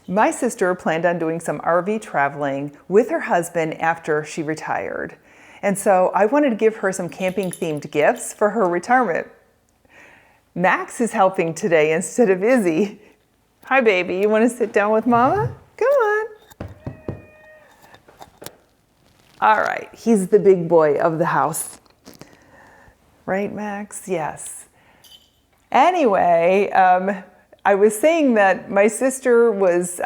My sister planned on doing some RV traveling with her husband after she retired. And so I wanted to give her some camping themed gifts for her retirement. Max is helping today instead of Izzy. Hi baby, you want to sit down with mama? Come on. All right, he's the big boy of the house. Right, Max? Yes. Anyway, I was saying that my sister was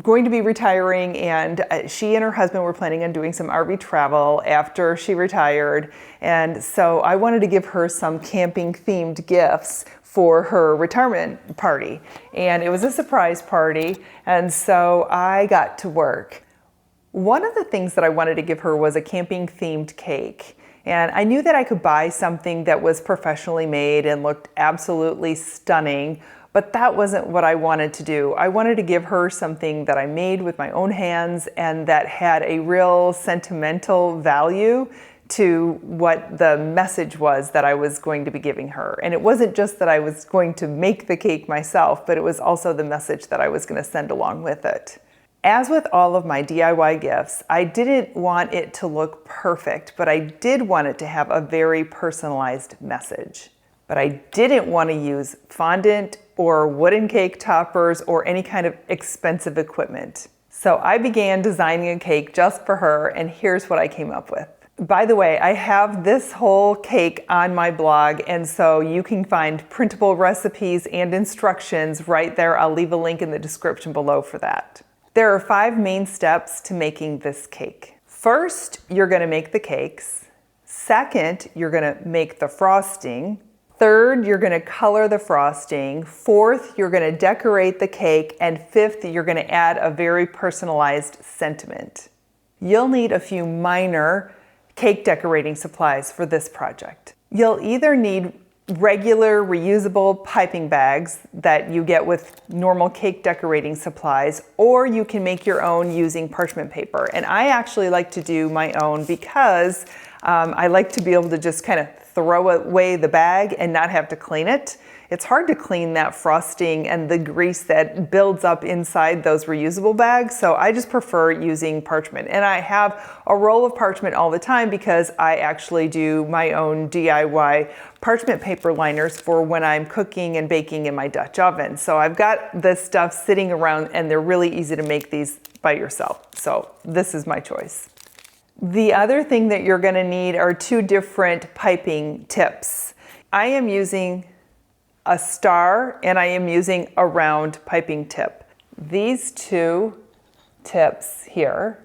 going to be retiring, and she and her husband were planning on doing some RV travel after she retired. And so I wanted to give her some camping themed gifts for her retirement party. And it was a surprise party, and so I got to work. One of the things that I wanted to give her was a camping themed cake. And I knew that I could buy something that was professionally made and looked absolutely stunning, but that wasn't what I wanted to do. I wanted to give her something that I made with my own hands and that had a real sentimental value to what the message was that I was going to be giving her. And it wasn't just that I was going to make the cake myself, but it was also the message that I was going to send along with it. As with all of my DIY gifts, I didn't want it to look perfect, but I did want it to have a very personalized message. But I didn't want to use fondant or wooden cake toppers or any kind of expensive equipment. So I began designing a cake just for her, and here's what I came up with. By the way, I have this whole cake on my blog, and so you can find printable recipes and instructions right there. I'll leave a link in the description below for that. There are 5 main steps to making this cake. First, you're going to make the cakes. Second, you're going to make the frosting. Third, you're going to color the frosting. Fourth, you're going to decorate the cake. And fifth, you're going to add a very personalized sentiment. You'll need a few minor cake decorating supplies for this project. You'll either need regular reusable piping bags that you get with normal cake decorating supplies, or you can make your own using parchment paper. And I actually like to do my own because I like to be able to just kind of throw away the bag and not have to clean it. It's hard to clean that frosting and the grease that builds up inside those reusable bags, so I just prefer using parchment. And I have a roll of parchment all the time because I actually do my own DIY parchment paper liners for when I'm cooking and baking in my Dutch oven. So I've got this stuff sitting around, and they're really easy to make these by yourself. So this is my choice. The other thing that you're going to need are 2 different piping tips. I am using a star and I am using a round piping tip. These 2 tips here,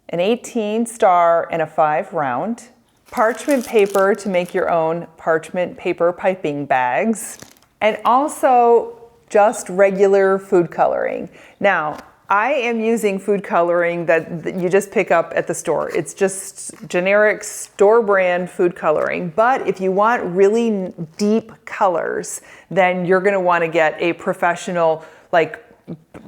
an 18 star and a 5 round, parchment paper to make your own parchment paper piping bags, and also just regular food coloring. Now, I am using food coloring that you just pick up at the store. It's just generic store brand food coloring. But if you want really deep colors, then you're gonna wanna get a professional,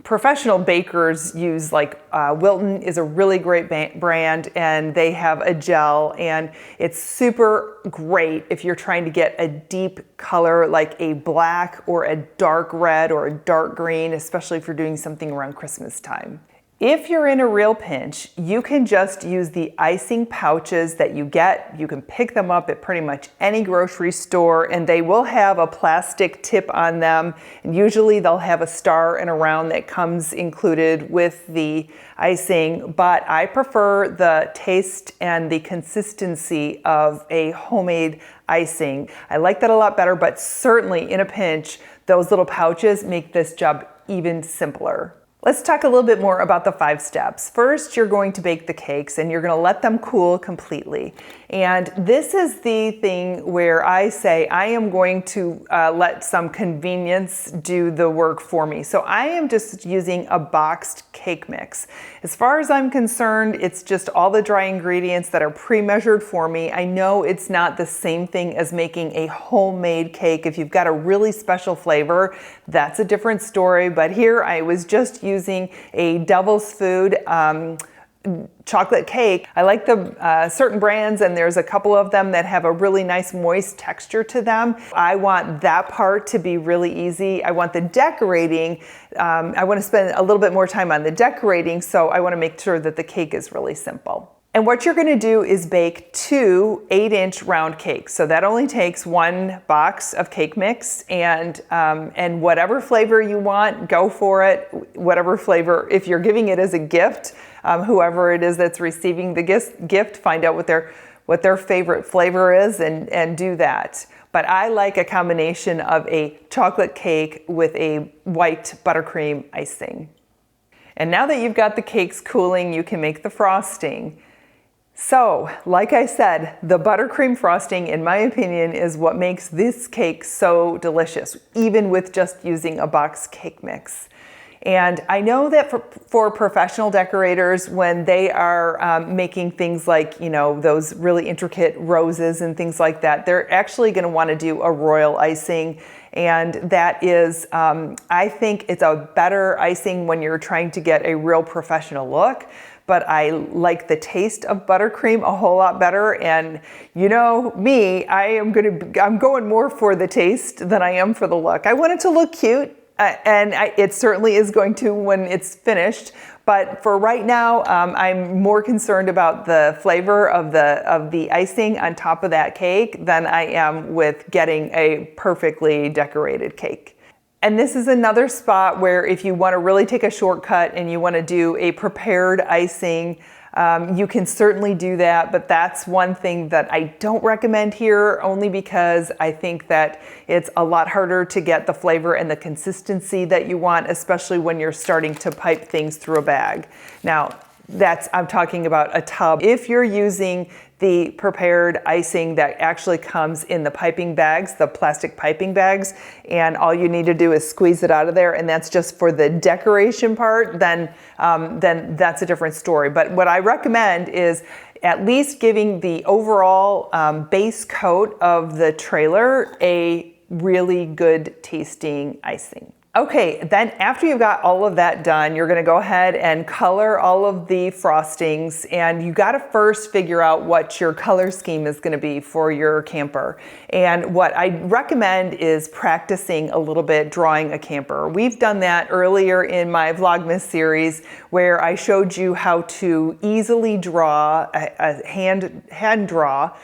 professional bakers use Wilton is a really great brand, and they have a gel, and it's super great if you're trying to get a deep color like a black or a dark red or a dark green, especially if you're doing something around Christmas time. If you're in a real pinch, you can just use the icing pouches that you get. You can pick them up at pretty much any grocery store, and they will have a plastic tip on them. And usually they'll have a star and a round that comes included with the icing, but I prefer the taste and the consistency of a homemade icing. I like that a lot better, but certainly in a pinch, those little pouches make this job even simpler. Let's talk a little bit more about the 5 steps. First, you're going to bake the cakes, and you're going to let them cool completely. And this is the thing where I say I am going to let some convenience do the work for me. So I am just using a boxed cake mix. As far as I'm concerned, it's just all the dry ingredients that are pre-measured for me. I know it's not the same thing as making a homemade cake. If you've got a really special flavor, that's a different story. But here I was just using a devil's food chocolate cake. I like the certain brands, and there's a couple of them that have a really nice moist texture to them. I want that part to be really easy. I want the decorating, I want to spend a little bit more time on the decorating, so I want to make sure that the cake is really simple. And what you're going to do is bake 2 8-inch round cakes. So that only takes 1 box of cake mix, and whatever flavor you want, go for it. Whatever flavor, if you're giving it as a gift, whoever it is that's receiving the gift, find out what their favorite flavor is and do that. But I like a combination of a chocolate cake with a white buttercream icing. And now that you've got the cakes cooling, you can make the frosting. So, like I said, the buttercream frosting, in my opinion, is what makes this cake so delicious, even with just using a box cake mix. And I know that for professional decorators, when they are making things like, you know, those really intricate roses and things like that, they're actually going to want to do a royal icing. And that is, I think it's a better icing when you're trying to get a real professional look. But I like the taste of buttercream a whole lot better. And you know me, I'm going more for the taste than I am for the look. I want it to look cute, and it certainly is going to when it's finished. But for right now, I'm more concerned about the flavor of the icing on top of that cake than I am with getting a perfectly decorated cake. And this is another spot where if you want to really take a shortcut and you want to do a prepared icing, you can certainly do that. But that's one thing that I don't recommend here, only because I think that it's a lot harder to get the flavor and the consistency that you want, especially when you're starting to pipe things through a bag. Now, I'm talking about a tub. If you're using the prepared icing that actually comes in the piping bags, the plastic piping bags, and all you need to do is squeeze it out of there, and that's just for the decoration part, then that's a different story. But what I recommend is at least giving the overall base coat of the trailer a really good tasting icing. Okay, then after you've got all of that done, you're gonna go ahead and color all of the frostings, and you gotta first figure out what your color scheme is gonna be for your camper. And what I recommend is practicing a little bit drawing a camper. We've done that earlier in my Vlogmas series where I showed you how to easily draw, a hand draw,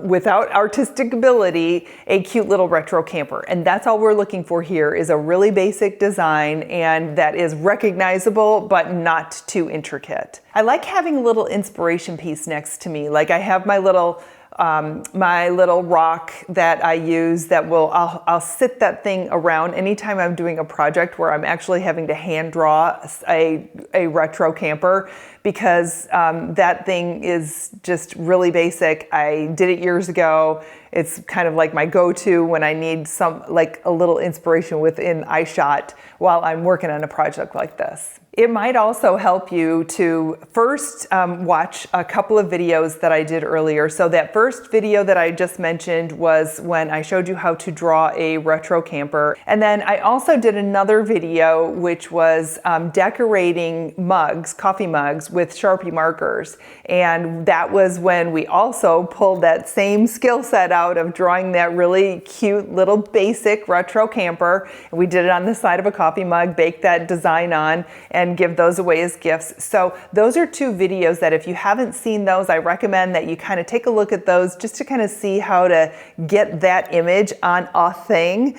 without artistic ability, a cute little retro camper. And that's all we're looking for here, is a really basic design and that is recognizable but not too intricate. I like having a little inspiration piece next to me. Like I have my little rock that I use that I'll sit that thing around anytime I'm doing a project where I'm actually having to hand draw a retro camper, because that thing is just really basic. I did it years ago. It's kind of like my go-to when I need a little inspiration within eyeshot while I'm working on a project like this. It might also help you to first watch a couple of videos that I did earlier. So that first video that I just mentioned was when I showed you how to draw a retro camper. And then I also did another video which was decorating mugs, coffee mugs, with Sharpie markers. And that was when we also pulled that same skill set out of drawing that really cute little basic retro camper. And we did it on the side of a coffee mug, baked that design on, and give those away as gifts. So those are two videos that if you haven't seen those, I recommend that you kind of take a look at those just to kind of see how to get that image on a thing,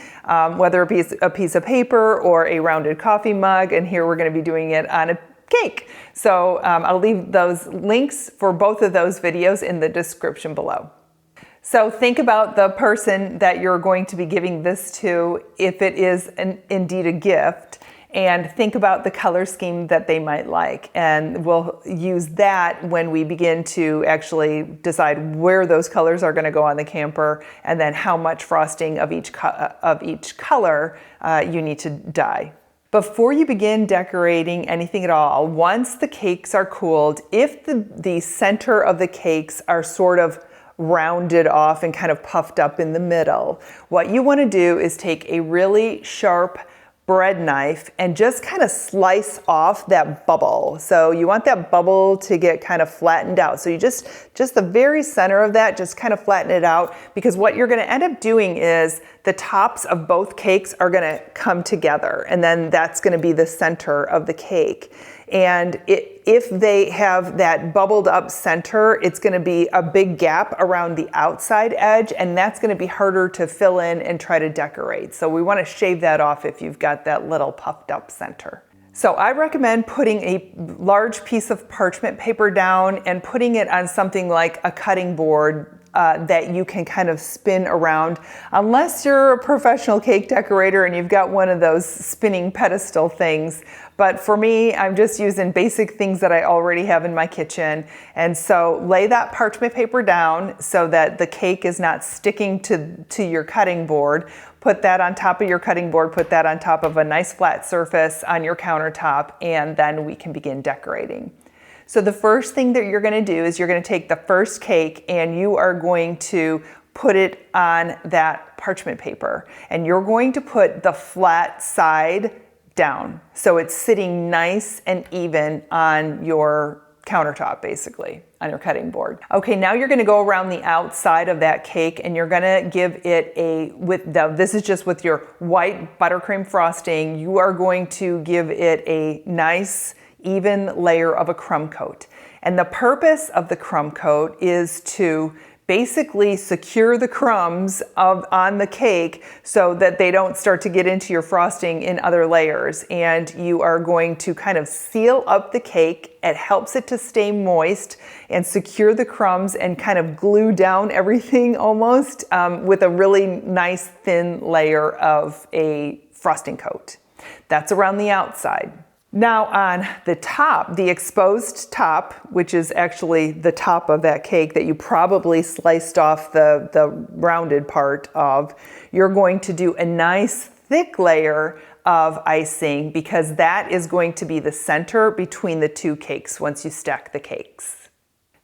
whether it be a piece of paper or a rounded coffee mug. And here we're going to be doing it on a cake. So I'll leave those links for both of those videos in the description below. So think about the person that you're going to be giving this to, if it is indeed a gift, and think about the color scheme that they might like. And we'll use that when we begin to actually decide where those colors are going to go on the camper, and then how much frosting of each color you need to dye. Before you begin decorating anything at all, once the cakes are cooled, if the center of the cakes are sort of rounded off and kind of puffed up in the middle, what you want to do is take a really sharp bread knife and just kind of slice off that bubble. So you want that bubble to get kind of flattened out. So you just the very center of that, just kind of flatten it out, because what you're going to end up doing is the tops of both cakes are going to come together, and then that's going to be the center of the cake. And if they have that bubbled up center, it's going to be a big gap around the outside edge, and that's going to be harder to fill in and try to decorate. So we want to shave that off if you've got that little puffed up center. So I recommend putting a large piece of parchment paper down and putting it on something like a cutting board that you can kind of spin around, unless you're a professional cake decorator and you've got one of those spinning pedestal things. But for me, I'm just using basic things that I already have in my kitchen. And so lay that parchment paper down so that the cake is not sticking to your cutting board. Put that on top of your cutting board, put that on top of a nice flat surface on your countertop, and then we can begin decorating. So the first thing that you're going to do is you're going to take the first cake and you are going to put it on that parchment paper, and you're going to put the flat side down so it's sitting nice and even on your countertop, basically on your cutting board. Okay, now you're going to go around the outside of that cake and you're going to give it this is just with your white buttercream frosting, you are going to give it a nice even layer of a crumb coat. And the purpose of the crumb coat is to basically secure the crumbs on the cake so that they don't start to get into your frosting in other layers. And you are going to kind of seal up the cake. It helps it to stay moist and secure the crumbs and kind of glue down everything almost with a really nice thin layer of a frosting coat. That's around the outside. Now on the top, the exposed top, which is actually the top of that cake that you probably sliced off the rounded part of, you're going to do a nice thick layer of icing, because that is going to be the center between the two cakes once you stack the cakes.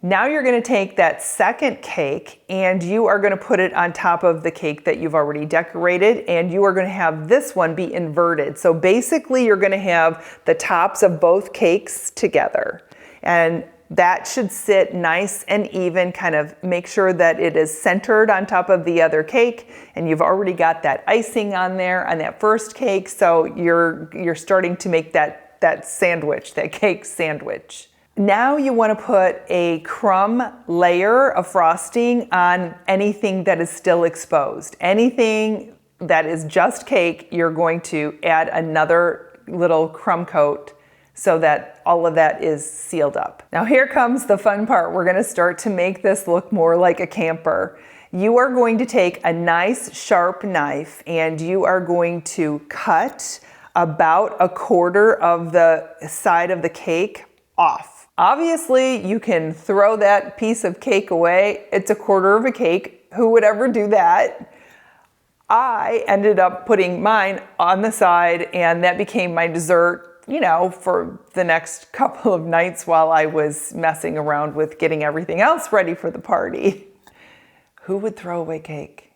Now you're going to take that second cake and you are going to put it on top of the cake that you've already decorated, and you are going to have this one be inverted. So basically you're going to have the tops of both cakes together, and that should sit nice and even, kind of make sure that it is centered on top of the other cake, and you've already got that icing on there on that first cake, so you're starting to make that sandwich, that cake sandwich. Now you want to put a crumb layer of frosting on anything that is still exposed. Anything that is just cake, you're going to add another little crumb coat so that all of that is sealed up. Now here comes the fun part. We're going to start to make this look more like a camper. You are going to take a nice sharp knife and you are going to cut about 1/4 of the side of the cake off. Obviously, you can throw that piece of cake away. It's 1/4 of a cake. Who would ever do that? I ended up putting mine on the side, and that became my dessert, for the next couple of nights while I was messing around with getting everything else ready for the party. Who would throw away cake?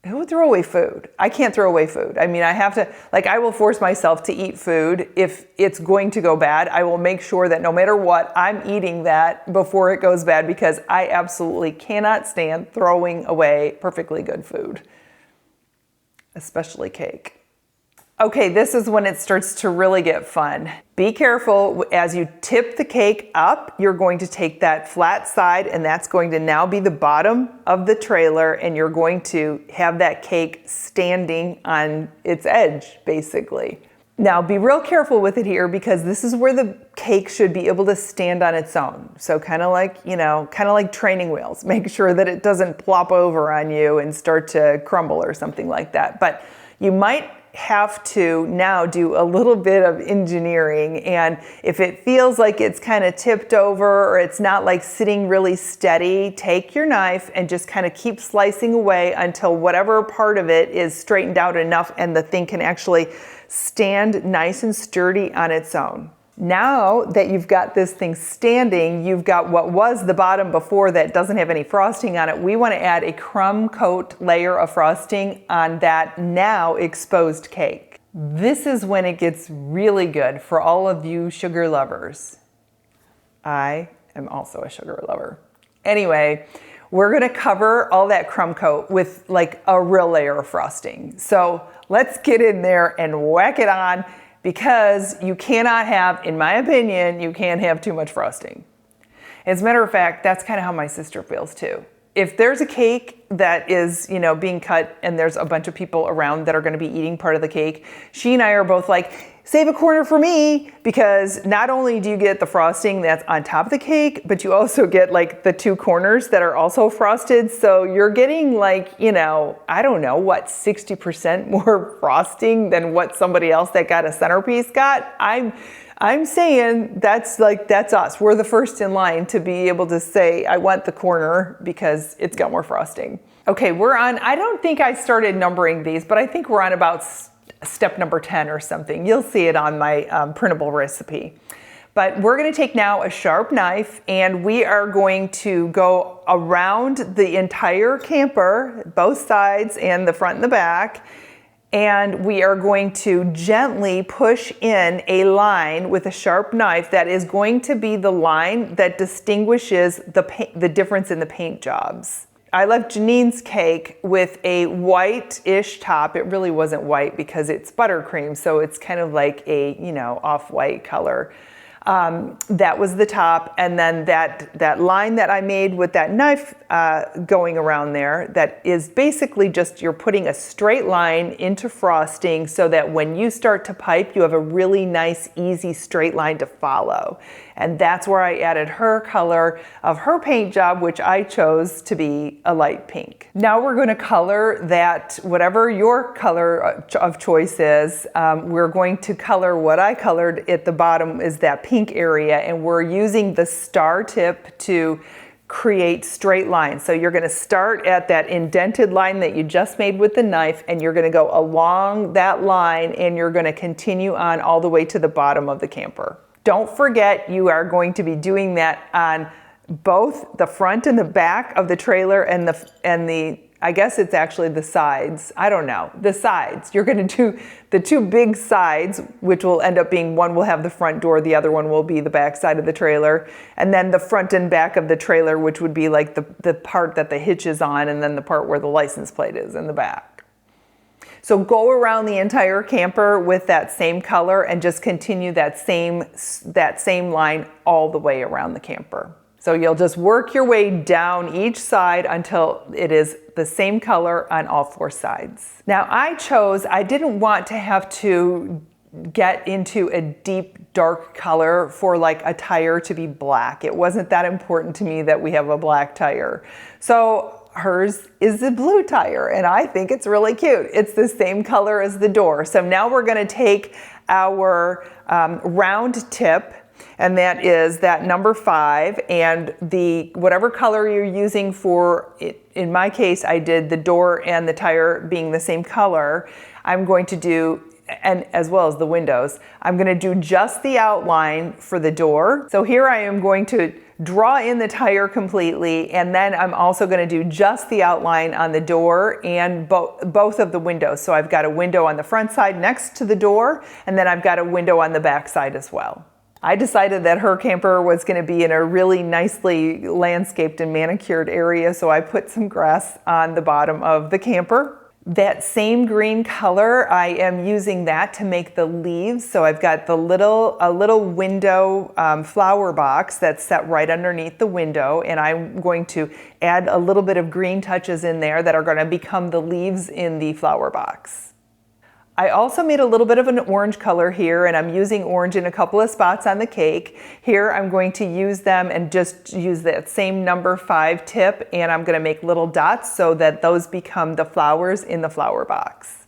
Who would throw away food? I can't throw away food. I mean, I have to, I will force myself to eat food. If it's going to go bad, I will make sure that no matter what, I'm eating that before it goes bad, because I absolutely cannot stand throwing away perfectly good food, especially cake. Okay, this is when it starts to really get fun. Be careful as you tip the cake up. You're going to take that flat side, and that's going to now be the bottom of the trailer, and you're going to have that cake standing on its edge, basically. Now be real careful with it here, because this is where the cake should be able to stand on its own. So kind of like training wheels. Make sure that it doesn't plop over on you and start to crumble or something like that. But you might have to now do a little bit of engineering, and if it feels like it's kind of tipped over or it's not sitting really steady, take your knife and just kind of keep slicing away until whatever part of it is straightened out enough and the thing can actually stand nice and sturdy on its own. Now that you've got this thing standing, you've got what was the bottom before that doesn't have any frosting on it. We want to add a crumb coat layer of frosting on that now exposed cake. This is when it gets really good for all of you sugar lovers. I am also a sugar lover. Anyway, we're gonna cover all that crumb coat with like a real layer of frosting. So let's get in there and whack it on, because you cannot have, in my opinion, you can't have too much frosting. As a matter of fact, that's kind of how my sister feels too. If there's a cake that is, you know, being cut and there's a bunch of people around that are going to be eating part of the cake, she and I are both like, save a corner for me, because not only do you get the frosting that's on top of the cake, but you also get like the 2 corners that are also frosted. So you're getting like, you know, I don't know what, 60% more frosting than what somebody else that got a centerpiece got. I'm saying that's us. We're the first in line to be able to say, I want the corner because it's got more frosting. Okay, we're on, I don't think I started numbering these, but I think we're on about step number 10 or something. You'll see it on my printable recipe. But we're gonna take now a sharp knife and we are going to go around the entire camper, both sides and the front and the back. And we are going to gently push in a line with a sharp knife that is going to be the line that distinguishes the difference in the paint jobs. I left Janine's cake with a white-ish top. It really wasn't white because it's buttercream, so it's kind of like a, you know, off-white color. That was the top, and then that line that I made with that knife going around there, that is basically just you're putting a straight line into frosting so that when you start to pipe, you have a really nice, easy straight line to follow. And that's where I added her color of her paint job, which I chose to be a light pink. Now we're going to color that, whatever your color of choice is, we're going to color what I colored at the bottom is that pink area, and we're using the star tip to create straight lines. So you're going to start at that indented line that you just made with the knife, and you're going to go along that line, and you're going to continue on all the way to the bottom of the camper. Don't forget, you are going to be doing that on both the front and the back of the trailer and the I guess it's actually the sides. I don't know. The sides. You're going to do the 2 big sides, which will end up being, one will have the front door, the other one will be the back side of the trailer. And then the front and back of the trailer, which would be like the part that the hitch is on, and then the part where the license plate is in the back. So go around the entire camper with that same color and just continue that same line all the way around the camper. So you'll just work your way down each side until it is the same color on all 4 sides. Now I didn't want to have to get into a deep dark color for like a tire to be black. It wasn't that important to me that we have a black tire. So hers is a blue tire, and I think it's really cute. It's the same color as the door. So now we're gonna take our round tip, and that is that number 5, and whatever color you're using for it. In my case, I did the door and the tire being the same color. I'm going to do, and as well as the windows, I'm going to do just the outline for the door. So here I am going to draw in the tire completely, and then I'm also going to do just the outline on the door and both of the windows. So I've got a window on the front side next to the door, and then I've got a window on the back side as well. I decided that her camper was going to be in a really nicely landscaped and manicured area, so I put some grass on the bottom of the camper. That same green color, I am using that to make the leaves. So I've got a little window flower box that's set right underneath the window, and I'm going to add a little bit of green touches in there that are going to become the leaves in the flower box. I also made a little bit of an orange color here, and I'm using orange in a couple of spots on the cake. Here I'm going to use them and just use that same number 5 tip, and I'm going to make little dots so that those become the flowers in the flower box.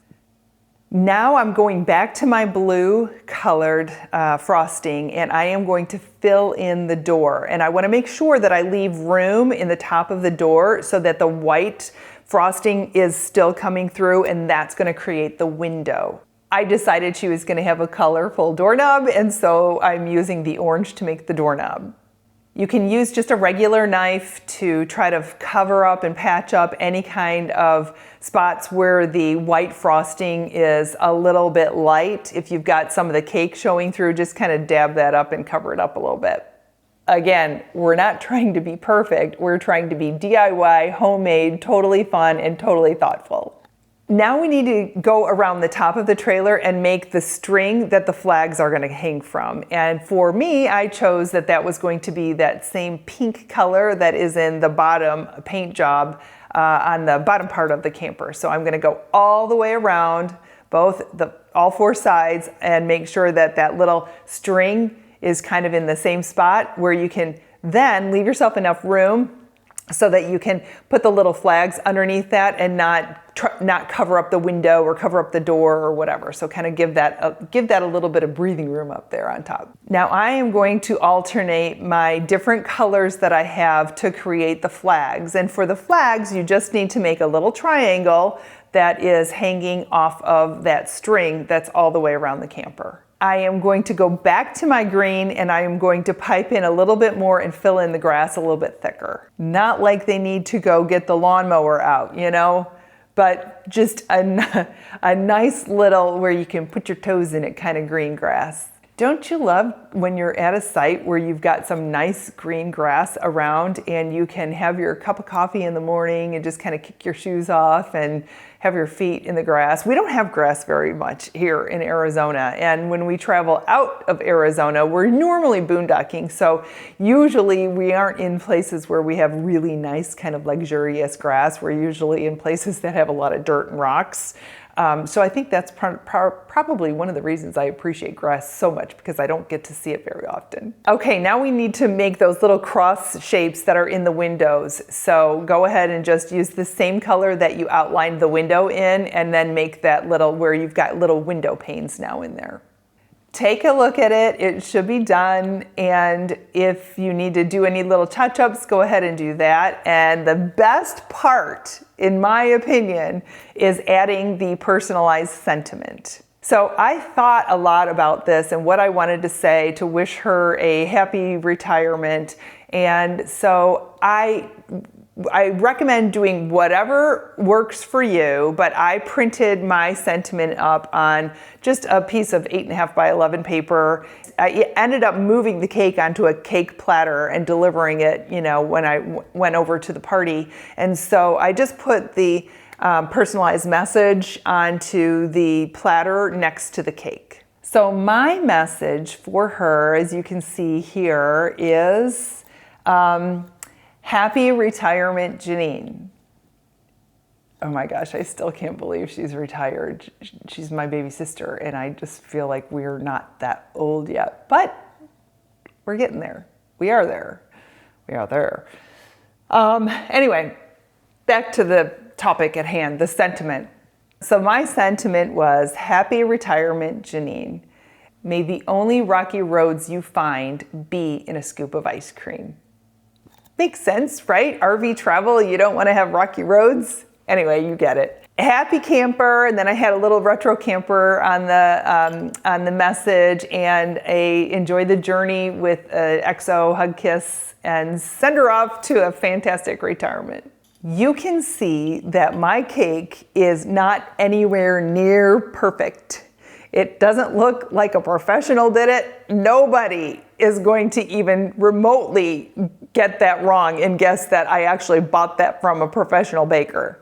Now I'm going back to my blue colored frosting, and I am going to fill in the door. And I want to make sure that I leave room in the top of the door so that the white frosting is still coming through, and that's going to create the window. I decided she was going to have a colorful doorknob, and so I'm using the orange to make the doorknob. You can use just a regular knife to try to cover up and patch up any kind of spots where the white frosting is a little bit light. If you've got some of the cake showing through, just kind of dab that up and cover it up a little bit. Again, we're not trying to be perfect. We're trying to be DIY, homemade, totally fun, and totally thoughtful. Now we need to go around the top of the trailer and make the string that the flags are going to hang from. And for me, I chose that was going to be that same pink color that is in the bottom paint job on the bottom part of the camper. So I'm going to go all the way around all four sides and make sure that little string is kind of in the same spot where you can then leave yourself enough room so that you can put the little flags underneath that and not cover up the window or cover up the door or whatever. So kind of give that a little bit of breathing room up there on top. Now I am going to alternate my different colors that I have to create the flags. And for the flags, you just need to make a little triangle that is hanging off of that string that's all the way around the camper. I am going to go back to my green and I am going to pipe in a little bit more and fill in the grass a little bit thicker. Not like they need to go get the lawnmower out, you know, but just a nice little where you can put your toes in it kind of green grass. Don't you love when you're at a site where you've got some nice green grass around and you can have your cup of coffee in the morning and just kind of kick your shoes off and have your feet in the grass? We don't have grass very much here in Arizona. And when we travel out of Arizona, we're normally boondocking. So usually we aren't in places where we have really nice kind of luxurious grass. We're usually in places that have a lot of dirt and rocks. So I think that's probably one of the reasons I appreciate grass so much, because I don't get to see it very often. Okay, now we need to make those little cross shapes that are in the windows. So go ahead and just use the same color that you outlined the window in, and then make that little, where you've got little window panes now in there. Take a look at it. It should be done. And if you need to do any little touch-ups, go ahead and do that. And the best part, in my opinion, is adding the personalized sentiment. So I thought a lot about this and what I wanted to say to wish her a happy retirement. And so I recommend doing whatever works for you, but I printed my sentiment up on just a piece of 8.5 by 11 paper. I ended up moving the cake onto a cake platter and delivering it, you know, when I went over to the party. And so I just put the personalized message onto the platter next to the cake. So my message for her, as you can see here, is happy retirement, Janine. Oh my gosh, I still can't believe she's retired. She's my baby sister, and I just feel like we're not that old yet, but we're getting there. We are there. We are there. Anyway, back to the topic at hand, the sentiment. So my sentiment was, happy retirement, Janine. May the only rocky roads you find be in a scoop of ice cream. Makes sense, right? RV travel, you don't want to have rocky roads. Anyway, you get it. Happy camper, and then I had a little retro camper on the message, and enjoy the journey with XO hug kiss, and send her off to a fantastic retirement. You can see that my cake is not anywhere near perfect. It doesn't look like a professional did it. Nobody is going to even remotely get that wrong and guess that I actually bought that from a professional baker.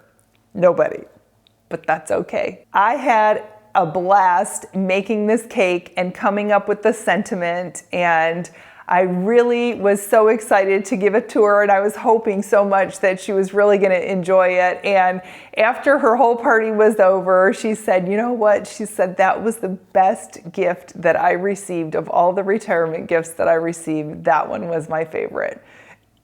Nobody. But that's okay. I had a blast making this cake and coming up with the sentiment, and I really was so excited to give it to her, and I was hoping so much that she was really going to enjoy it. And after her whole party was over, she said, you know what? She said, that was the best gift that I received of all the retirement gifts that I received. That one was my favorite.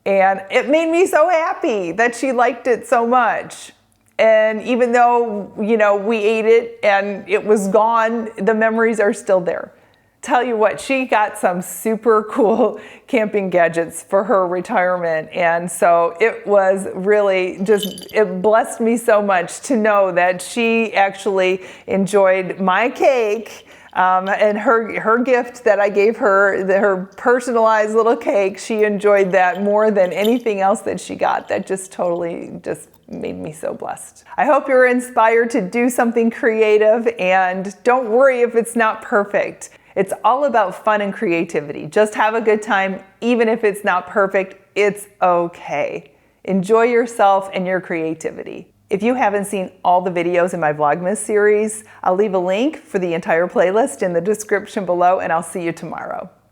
And it made me so happy that she liked it so much. And even though, you know, we ate it and it was gone, the memories are still there. Tell you what, she got some super cool camping gadgets for her retirement. And so it was really just, it blessed me so much to know that she actually enjoyed my cake And her gift that I gave her, her personalized little cake, she enjoyed that more than anything else that she got. That just totally just made me so blessed. I hope you're inspired to do something creative, and don't worry if it's not perfect. It's all about fun and creativity. Just have a good time. Even if it's not perfect, it's okay. Enjoy yourself and your creativity. If you haven't seen all the videos in my VLOGMAS series, I'll leave a link for the entire playlist in the description below, and I'll see you tomorrow.